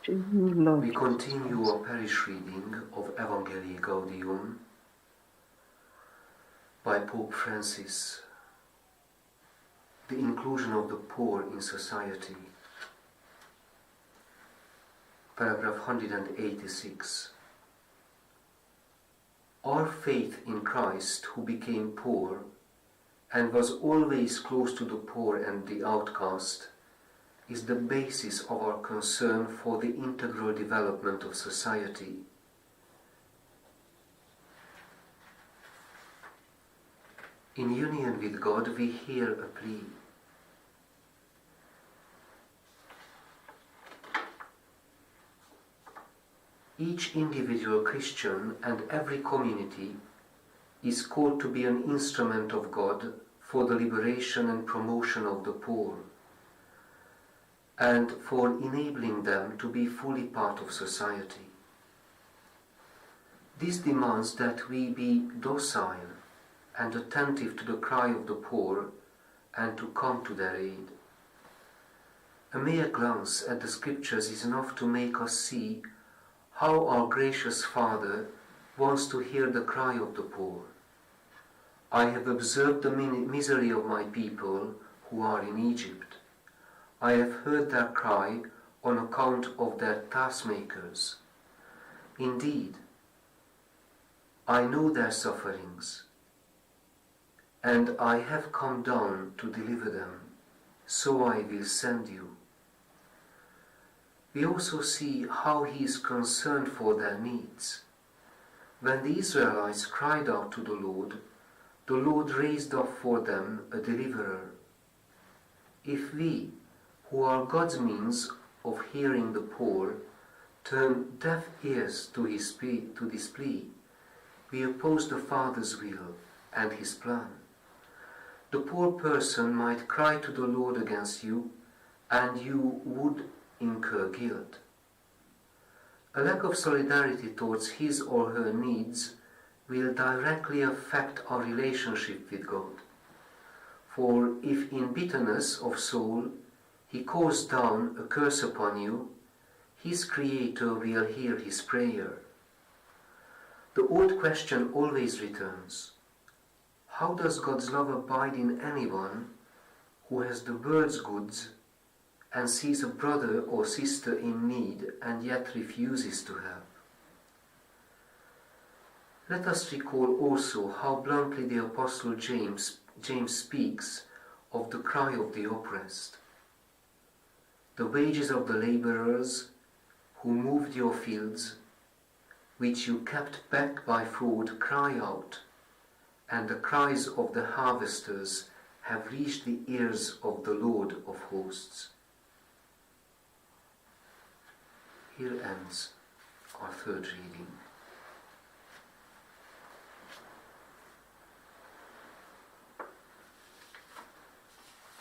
We continue our parish reading of Evangalii Gaudium by Pope Francis, the inclusion of the poor in society. Paragraph 186. Our faith in Christ, who became poor and was always close to the poor and the outcast, is the basis of our concern for the integral development of society. In union with God, we hear a plea. Each individual Christian and every community is called to be an instrument of God for the liberation and promotion of the poor, and for enabling them to be fully part of society. This demands that we be docile and attentive to the cry of the poor and to come to their aid. A mere glance at the Scriptures is enough to make us see how our gracious Father wants to hear the cry of the poor. I have observed the misery of my people who are in Egypt. I have heard their cry on account of their taskmakers. Indeed, I know their sufferings, and I have come down to deliver them, so I will send you. We also see how he is concerned for their needs. When the Israelites cried out to the Lord raised up for them a deliverer. If we, who are God's means of hearing the poor, turn deaf ears to this plea, we oppose the Father's will and his plan. The poor person might cry to the Lord against you, and you would incur guilt. A lack of solidarity towards his or her needs will directly affect our relationship with God. For if in bitterness of soul he calls down a curse upon you, his Creator will hear his prayer. The old question always returns: how does God's love abide in anyone who has the world's goods and sees a brother or sister in need and yet refuses to help? Let us recall also how bluntly the Apostle James speaks of the cry of the oppressed. The wages of the laborers who moved your fields, which you kept back by fraud, cry out, and the cries of the harvesters have reached the ears of the Lord of hosts. Here ends our third reading.